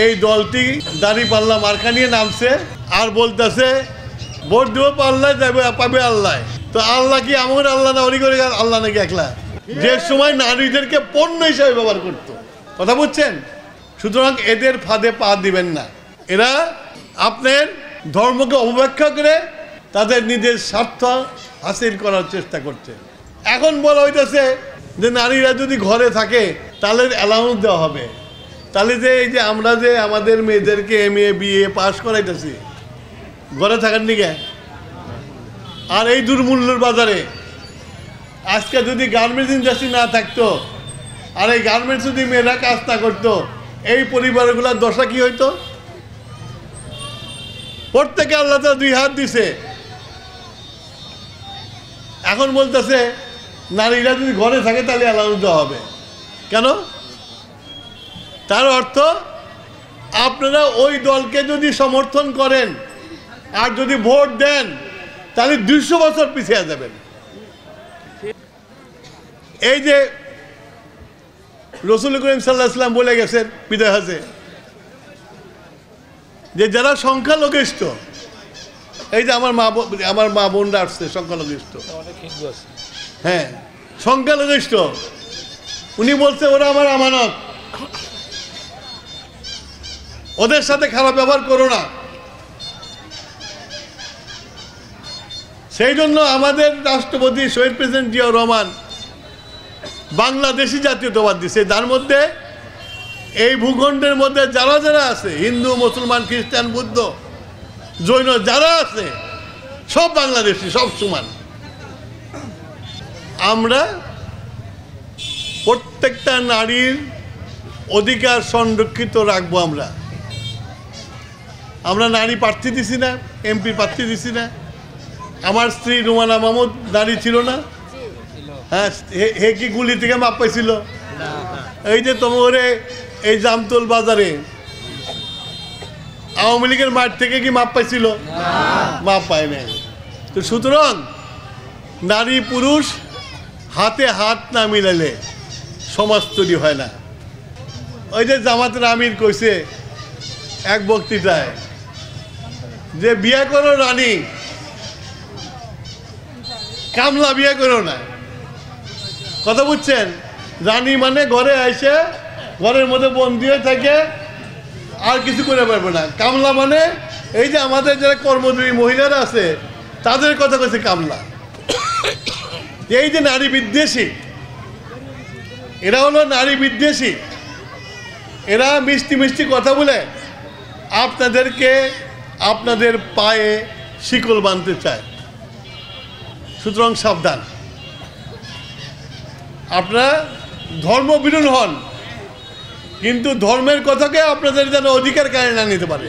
এই দলটি দাঁড়িপাল্লা মার্কা নিয়ে নামছে আর বলতেছে ভোট দেবো পাল্লায় যাবে পাবে আল্লাহ। তো আল্লাহ কি আমার আল্লাহ না অলি করে আল্লাহ নাকি একলা? যে সময় নারীদেরকে পণ্য হিসাবে ব্যবহার করতো, কথা বুঝছেন? সুতরাং এদের ফাঁদে পা দিবেন না। এরা আপনার ধর্মকে অবব্যাখ্যা করে তাদের নিজের স্বার্থ হাসিল করার চেষ্টা করছে। এখন বলা হইতেছে যে নারীরা যদি ঘরে থাকে তাহলে অ্যালাউন্স দেওয়া হবে। তাহলে যে এই যে আমরা যে আমাদের মেয়েদেরকে MA BA পাস করাইতেছি ঘরে থাকার দিকে, আর এই দুর্মূল্যের বাজারে আজকে যদি গার্মেন্টস ইন্ডাস্ট্রি না থাকতো আর এই গার্মেন্টস যদি মেয়েরা কাজ না করতো, এই পরিবারগুলোর দশা কি হইতো? প্রত্যেকে আল্লাহ তাআলা 2 হাত দিছে। এখন বলতেছে নারীরা যদি ঘরে থাকে তাহলে অ্যালাউন্স দেওয়া হবে। কেন? তার অর্থ আপনারা ওই দলকে যদি সমর্থন করেন আর যদি ভোট দেন তাহলে 200 বছর পিছিয়ে যাবেন। এই যে রাসূল করিম সাল্লাল্লাহু আলাইহি ওয়াসাল্লাম বলে গেছেন বিদায় হজে যে যারা সংখ্যালঘিষ্ঠ, এই যে আমার মা বোনরা আসছে সংখ্যালঘিষ্ঠ, হ্যাঁ সংখ্যালঘিষ্ঠ, উনি বলছে ওরা আমার আমানত, ওদের সাথে খারাপ ব্যবহার করো না। সেই জন্য আমাদের রাষ্ট্রপতি শহীদ প্রেসিডেন্ট জিয়াউর রহমান বাংলাদেশি জাতীয়তাবাদ দিছে। তার মধ্যে এই ভূখণ্ডের মধ্যে যারা যারা আছে, হিন্দু মুসলমান খ্রিস্টান বুদ্ধ জৈন যারা আছে সব বাংলাদেশি, সব সমান। আমরা প্রত্যেকটা নারীর অধিকার সংরক্ষিত রাখবো। আমরা নারী প্রার্থী দিছি না, MP প্রার্থী দিছি না। আমার স্ত্রী রুমানা মাহমুদ নারী ছিল না? হ্যাঁ, হে কি গুলি থেকে মাপ পাইছিল? এই যে তোমার এই জামতল বাজারে আওয়ামী লীগের মাঠ থেকে কি মাপ পাইছিল? মাপ পায় নাই। তো সুতরাং নারী পুরুষ হাতে হাত না মিলালে সমাজ তৈরি হয় না। ওই যে জামাতের আমির কইছে এক বক্তৃতায় যে বিয়ে করো রানী, কামলা বিয়ে করো না। কথা বুঝছেন? রানী মানে ঘরে আইসে ঘরের মধ্যে বন্দি হয়ে থাকে, আর কিছু করে পারবে না। কামলা মানে এই যে আমাদের যারা কর্মজীবী মহিলারা আছে তাদের কথা কইছে কামলা। এই যে নারী বিদ্বেষী, এরা হলো নারী বিদ্বেষী। এরা মিষ্টি মিষ্টি কথা বলে আপনাদেরকে আপনাদের পায়ে শিকল বাঁধতে চায়। সুতরাং সাবধান, আপনারা ধর্মবিরোধী হন কিন্তু ধর্মের কথাকে আপনাদের যেন অধিকার কারে না নিতে পারে।